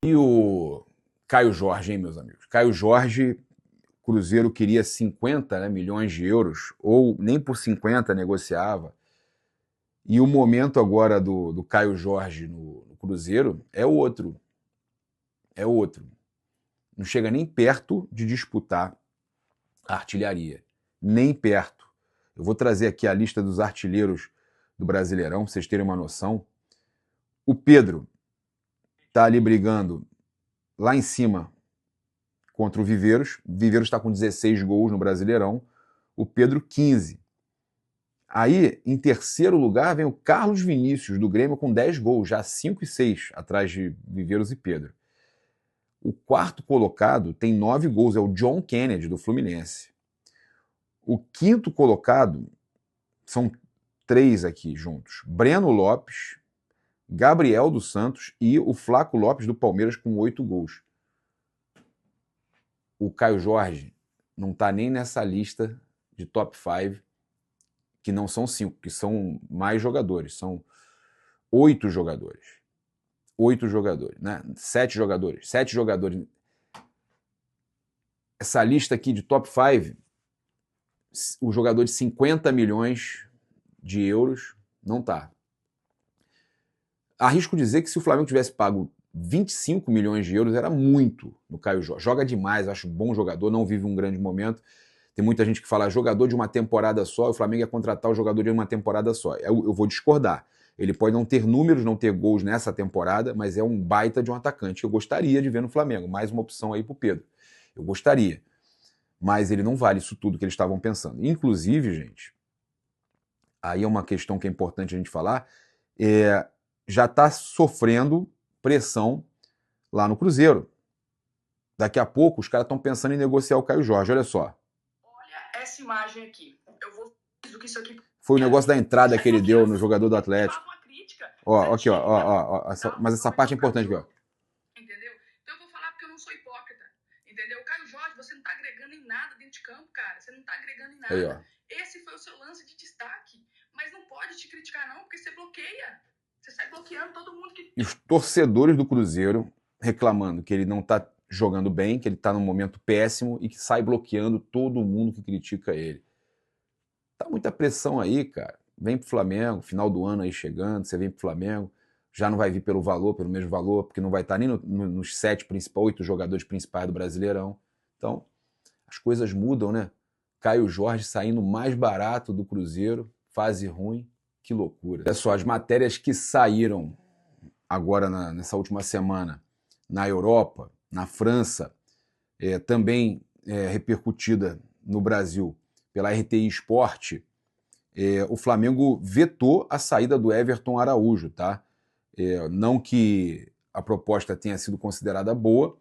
E o Caio Jorge, hein, meus amigos? Caio Jorge, Cruzeiro queria 50, né, milhões de euros, ou nem por 50 negociava. E o momento agora do Caio Jorge no Cruzeiro é outro. É outro. Não chega nem perto de disputar a artilharia. Nem perto. Eu vou trazer aqui a lista dos artilheiros do Brasileirão, para vocês terem uma noção. O Pedro está ali brigando lá em cima contra o Viveiros. O Viveiros está com 16 gols no Brasileirão. O Pedro, 15. Aí, em terceiro lugar, vem o Carlos Vinícius, do Grêmio, com 10 gols, já 5 e 6, atrás de Viveiros e Pedro. O quarto colocado tem 9 gols, é o John Kennedy, do Fluminense. O quinto colocado, são 3 aqui juntos, Breno Lopes, Gabriel dos Santos e o Flaco Lopes, do Palmeiras, com 8 gols. O Caio Jorge não está nem nessa lista de top 5, que não são 5, que são mais jogadores, são 8 jogadores. 8 jogadores, né? 7 jogadores. 7 jogadores. Essa lista aqui de top 5, o jogador de 50 milhões de euros não tá. Arrisco dizer que se o Flamengo tivesse pago 25 milhões de euros, era muito no Caio Jorge. Joga demais, acho bom jogador, não vive um grande momento. Tem muita gente que fala jogador de uma temporada só, o Flamengo ia contratar o jogador de uma temporada só. Eu vou discordar. Ele pode não ter números, não ter gols nessa temporada, mas é um baita de um atacante que eu gostaria de ver no Flamengo. Mais uma opção aí pro Pedro. Eu gostaria. Mas ele não vale isso tudo que eles estavam pensando. Inclusive, gente, aí é uma questão que é importante a gente falar, já está sofrendo pressão lá no Cruzeiro. Daqui a pouco os caras estão pensando em negociar o Caio Jorge, olha só. Olha essa imagem aqui. Eu vou do que isso aqui. Foi o negócio da entrada que ele deu no jogador do Atlético. Ó, aqui, ó, mas essa parte é importante aqui, ó. Entendeu? Então eu vou falar porque eu não sou hipócrita. Entendeu? Caio Jorge, você não tá agregando em nada dentro de campo, cara. Você não tá agregando em nada. Aí, ó. Esse foi o seu lance de destaque. Mas não pode te criticar, não, porque você bloqueia. Você sai bloqueando todo mundo que. E os torcedores do Cruzeiro reclamando que ele não tá jogando bem, que ele tá num momento péssimo e que sai bloqueando todo mundo que critica ele. Tá muita pressão aí, cara. Vem pro Flamengo, final do ano aí chegando, você vem pro Flamengo, já não vai vir pelo valor, pelo mesmo valor, porque não vai estar nem nos 7 principais, 8 jogadores principais do Brasileirão. Então, as coisas mudam, né? Caio Jorge saindo mais barato do Cruzeiro, fase ruim, que loucura. Olha só, as matérias que saíram agora nessa última semana na Europa, na França, também repercutida no Brasil pela RTI Sport, o Flamengo vetou a saída do Everton Araújo, tá? Não que a proposta tenha sido considerada boa.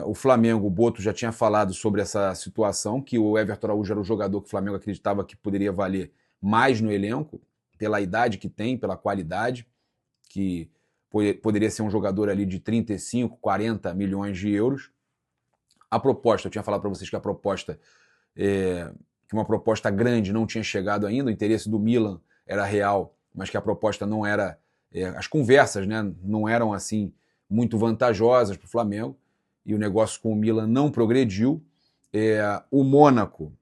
O Flamengo, o Boto já tinha falado sobre essa situação, que o Everton Araújo era o jogador que o Flamengo acreditava que poderia valer mais no elenco, pela idade que tem, pela qualidade, que poderia ser um jogador ali de 35, 40 milhões de euros. A proposta, eu tinha falado para vocês que a proposta, que uma proposta grande não tinha chegado ainda, o interesse do Milan era real, mas que a proposta não era, as conversas, né, não eram assim muito vantajosas para o Flamengo, e o negócio com o Milan não progrediu. O Mônaco,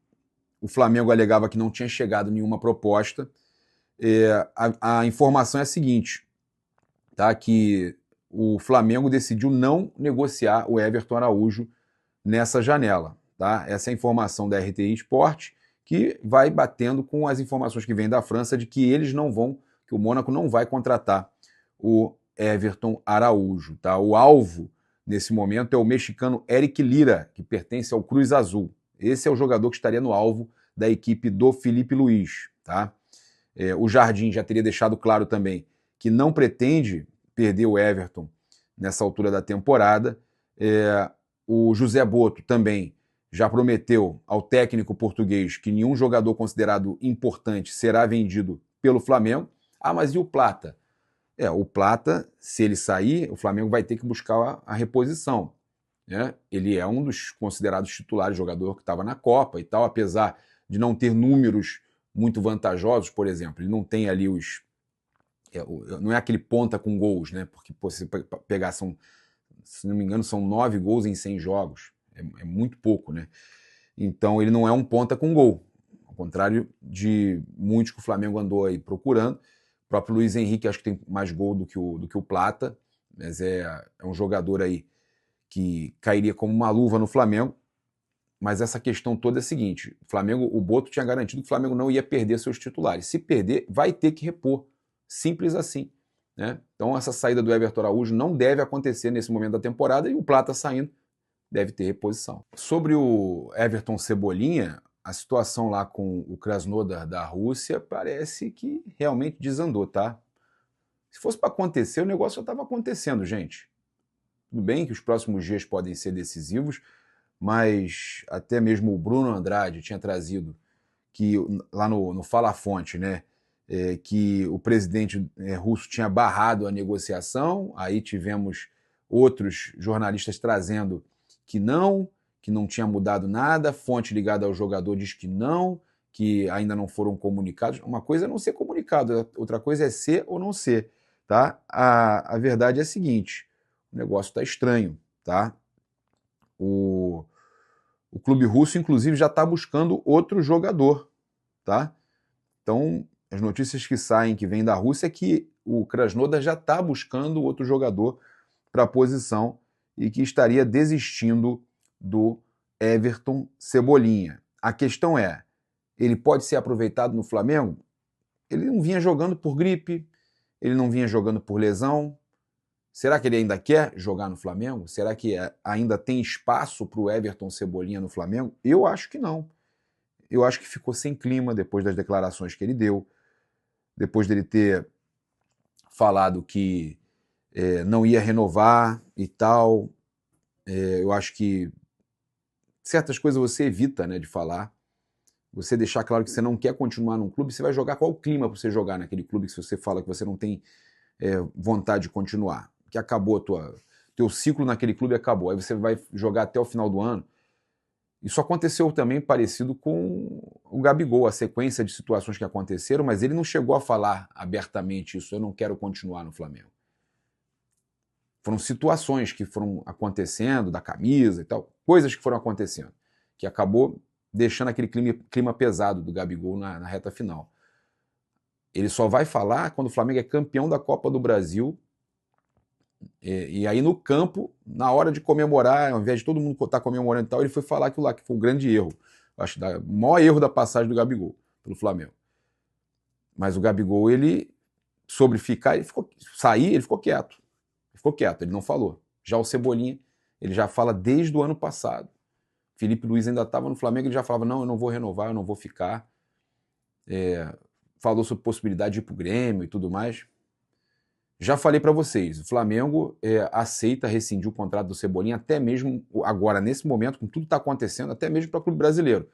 o Flamengo alegava que não tinha chegado nenhuma proposta. A informação é a seguinte, tá, que o Flamengo decidiu não negociar o Everton Araújo nessa janela. Tá? Essa é a informação da RTI Sport, que vai batendo com as informações que vêm da França de que eles não vão, que o Mônaco não vai contratar o Everton Araújo. Tá? O alvo, nesse momento, é o mexicano Eric Lira, que pertence ao Cruz Azul. Esse é o jogador que estaria no alvo da equipe do Felipe Luiz. Tá? O Jardim já teria deixado claro também que não pretende perder o Everton nessa altura da temporada. O José Boto também já prometeu ao técnico português que nenhum jogador considerado importante será vendido pelo Flamengo. Ah, mas e o Plata? O Plata, se ele sair, o Flamengo vai ter que buscar a reposição. Né? Ele é um dos considerados titulares, jogador que estava na Copa e tal, apesar de não ter números muito vantajosos, por exemplo. Ele não tem ali os... não é aquele ponta com gols, né? Porque se pegar, são se não me engano, são 9 gols em 100 jogos. É muito pouco, né? Então ele não é um ponta com gol. Ao contrário de muitos que o Flamengo andou aí procurando. O próprio Luiz Henrique acho que tem mais gol do que o Plata, mas é um jogador aí que cairia como uma luva no Flamengo. Mas essa questão toda é a seguinte: o Flamengo, o Boto tinha garantido que o Flamengo não ia perder seus titulares. Se perder, vai ter que repor. Simples assim. Né? Então essa saída do Everton Araújo não deve acontecer nesse momento da temporada e o Plata saindo deve ter reposição. Sobre o Everton Cebolinha, a situação lá com o Krasnodar da Rússia parece que realmente desandou, tá? Se fosse para acontecer, o negócio já estava acontecendo, gente. Tudo bem que os próximos dias podem ser decisivos, mas até mesmo o Bruno Andrade tinha trazido que lá no Fala Fonte, né, que o presidente russo tinha barrado a negociação. Aí tivemos outros jornalistas trazendo que não tinha mudado nada. Fonte ligada ao jogador diz que não, que ainda não foram comunicados. Uma coisa é não ser comunicado, outra coisa é ser ou não ser, tá? A verdade é a seguinte: o negócio está estranho, tá? O clube russo, inclusive, já está buscando outro jogador, tá? Então, as notícias que saem, que vêm da Rússia, é que o Krasnodar já está buscando outro jogador para a posição e que estaria desistindo do Everton Cebolinha. A questão é, ele pode ser aproveitado no Flamengo? Ele não vinha jogando por gripe, ele não vinha jogando por lesão. Será que ele ainda quer jogar no Flamengo? Será que ainda tem espaço para o Everton Cebolinha no Flamengo? Eu acho que não. Eu acho que ficou sem clima depois das declarações que ele deu, depois dele ter falado que não ia renovar e tal. Eu acho que certas coisas você evita, né, de falar. Você deixar claro que você não quer continuar num clube, você vai jogar qual o clima para você jogar naquele clube se você fala que você não tem vontade de continuar, que acabou teu ciclo naquele clube acabou, aí você vai jogar até o final do ano. Isso aconteceu também parecido com o Gabigol, a sequência de situações que aconteceram, mas ele não chegou a falar abertamente isso: eu não quero continuar no Flamengo. Foram situações que foram acontecendo, da camisa e tal, coisas que foram acontecendo, que acabou deixando aquele clima pesado do Gabigol na reta final. Ele só vai falar quando o Flamengo é campeão da Copa do Brasil. E aí no campo, na hora de comemorar, ao invés de todo mundo estar comemorando e tal, ele foi falar aquilo lá, que foi um grande erro. Acho que o maior erro da passagem do Gabigol pelo Flamengo. Mas o Gabigol, ele, sobre ficar, ele ficou quieto. Ele ficou quieto, ele não falou. Já o Cebolinha, ele já fala desde o ano passado. Felipe Luiz ainda estava no Flamengo, ele já falava: não, eu não vou renovar, eu não vou ficar. Falou sobre possibilidade de ir pro Grêmio e tudo mais. Já falei para vocês, o Flamengo aceita rescindir o contrato do Cebolinha, até mesmo agora, nesse momento, com tudo que está acontecendo, até mesmo para o clube brasileiro.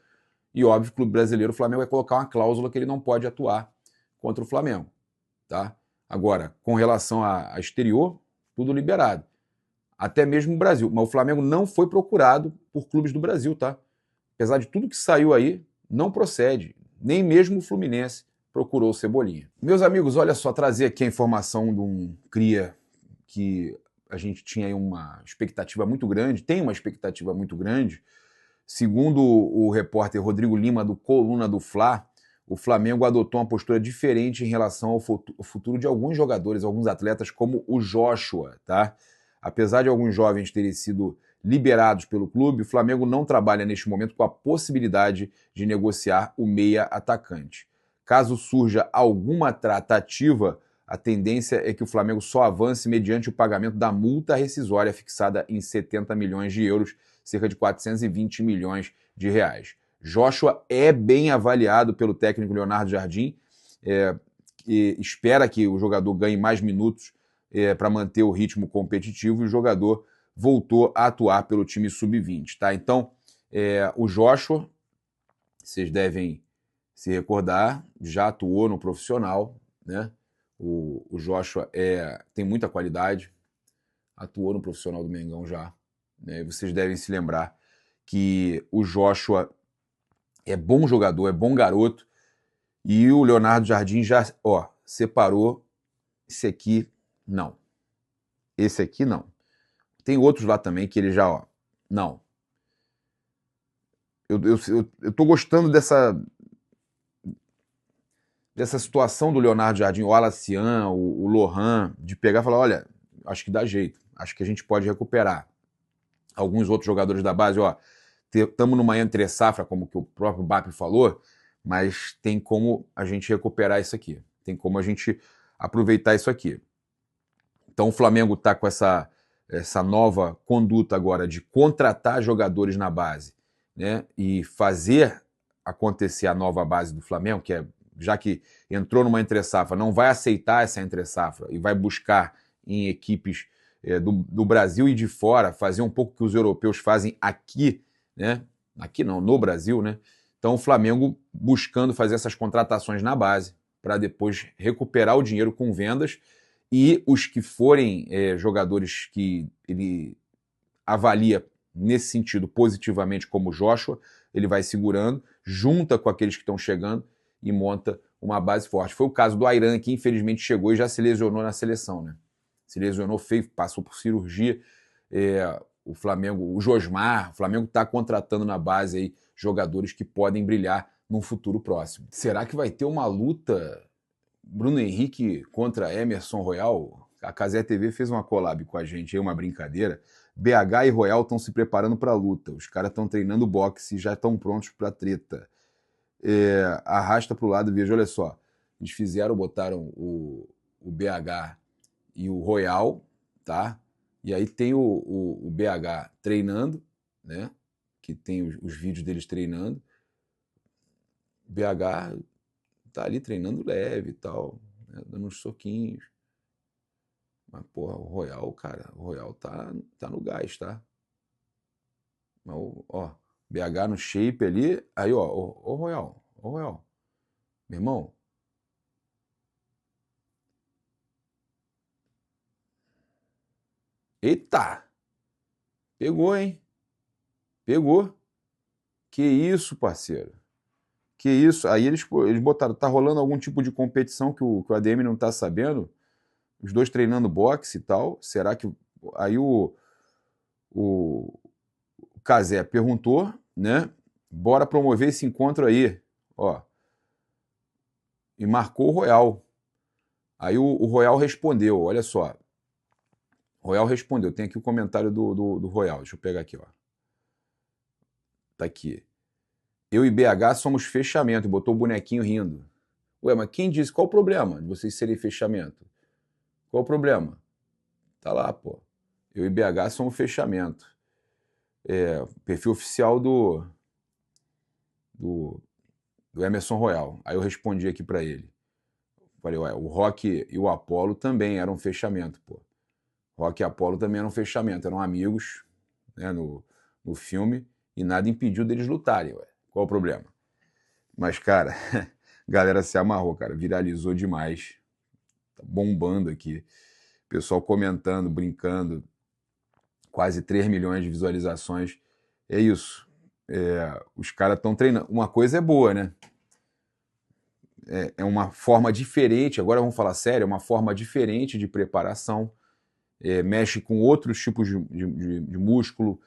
E óbvio, o clube brasileiro, o Flamengo vai colocar uma cláusula que ele não pode atuar contra o Flamengo. Tá? Agora, com relação a exterior, tudo liberado. Até mesmo o Brasil. Mas o Flamengo não foi procurado por clubes do Brasil, tá? Apesar de tudo que saiu aí, não procede. Nem mesmo o Fluminense procurou o Cebolinha. Meus amigos, olha só, trazer aqui a informação de um cria que a gente tinha aí uma expectativa muito grande, tem uma expectativa muito grande. Segundo o repórter Rodrigo Lima, do Coluna do Fla, o Flamengo adotou uma postura diferente em relação ao futuro de alguns jogadores, alguns atletas, como o Joshua, tá? Apesar de alguns jovens terem sido liberados pelo clube, o Flamengo não trabalha neste momento com a possibilidade de negociar o meia atacante. Caso surja alguma tratativa, a tendência é que o Flamengo só avance mediante o pagamento da multa rescisória fixada em 70 milhões de euros, cerca de 420 milhões de reais. Joshua é bem avaliado pelo técnico Leonardo Jardim, que espera que o jogador ganhe mais minutos para manter o ritmo competitivo, e o jogador voltou a atuar pelo time sub-20. Tá? Então, o Joshua, vocês devem se recordar, já atuou no profissional, né? O Joshua tem muita qualidade, atuou no profissional do Mengão já. Né? Vocês devem se lembrar que o Joshua é bom jogador, é bom garoto, e o Leonardo Jardim já separou. Esse aqui não. Esse aqui não. Tem outros lá também que ele já, ó, não. Eu tô gostando dessa situação do Leonardo Jardim, o Alacian, o Lohan, de pegar e falar, olha, acho que dá jeito, acho que a gente pode recuperar. Alguns outros jogadores da base, ó, estamos numa entre-safra, como que o próprio BAP falou, mas tem como a gente recuperar isso aqui, tem como a gente aproveitar isso aqui. Então o Flamengo está com essa nova conduta agora de contratar jogadores na base, né, e fazer acontecer a nova base do Flamengo, que é, já que entrou numa entre-safra, não vai aceitar essa entre-safra e vai buscar em equipes do Brasil e de fora, fazer um pouco o que os europeus fazem aqui, né? Aqui não, no Brasil, né? Então o Flamengo buscando fazer essas contratações na base para depois recuperar o dinheiro com vendas, e os que forem jogadores que ele avalia nesse sentido positivamente, como o Joshua, ele vai segurando, junta com aqueles que estão chegando e monta uma base forte. Foi o caso do Ayran, que infelizmente chegou e já se lesionou na seleção, né? Se lesionou feio, passou por cirurgia. O Flamengo, o Josmar, o Flamengo está contratando na base aí jogadores que podem brilhar num futuro próximo. Será que vai ter uma luta Bruno Henrique contra Emerson Royal? A Cazé TV fez uma collab com a gente aí, uma brincadeira. BH e Royal estão se preparando para a luta. Os caras estão treinando boxe e já estão prontos para treta. Arrasta para o lado, veja, olha só. Eles botaram o BH e o Royal, tá? E aí tem o BH treinando, né? Que tem os vídeos deles treinando. BH tá ali treinando leve e tal, né? Dando uns soquinhos. Mas, porra, o Royal, cara, o Royal tá no gás, tá? Mas, ó, BH no shape ali, aí, ó, o Royal, meu irmão. Eita! Pegou, hein? Pegou. Que isso, parceiro? Que isso? Aí eles botaram, tá rolando algum tipo de competição que o ADM não tá sabendo? Os dois treinando boxe e tal. Será que... Aí o Cazé perguntou, né? Bora promover esse encontro aí, ó. E marcou o Royal. Aí o Royal respondeu, olha só. O Royal respondeu, tem aqui o comentário do Royal, deixa eu pegar aqui, ó. Tá aqui. Eu e BH somos fechamento, botou o bonequinho rindo. Ué, mas quem disse? Qual o problema de vocês serem fechamento? Qual o problema? Tá lá, pô. Eu e BH somos fechamento. Perfil oficial do Emerson Royal. Aí eu respondi aqui para ele. Falei, ué, o Rock e o Apollo também eram fechamento, pô. Rock e Apollo também eram fechamento, eram amigos, né, no filme, e nada impediu deles lutarem, ué. Qual o problema? Mas, cara, a galera se amarrou, cara, viralizou demais. Tá bombando aqui. Pessoal comentando, brincando. Quase 3 milhões de visualizações. É isso. Os caras estão treinando. Uma coisa é boa, né? É uma forma diferente, agora vamos falar sério, é uma forma diferente de preparação, mexe com outros tipos de músculo.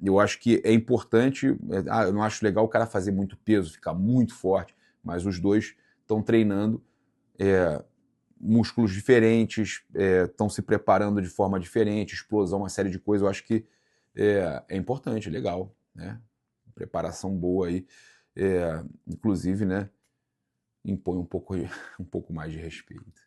Eu acho que é importante, eu não acho legal o cara fazer muito peso, ficar muito forte, mas os dois estão treinando músculos diferentes, estão se preparando de forma diferente, explosão, uma série de coisas. Eu acho que é importante, legal, né? Preparação boa aí, inclusive, né? Impõe um pouco mais de respeito.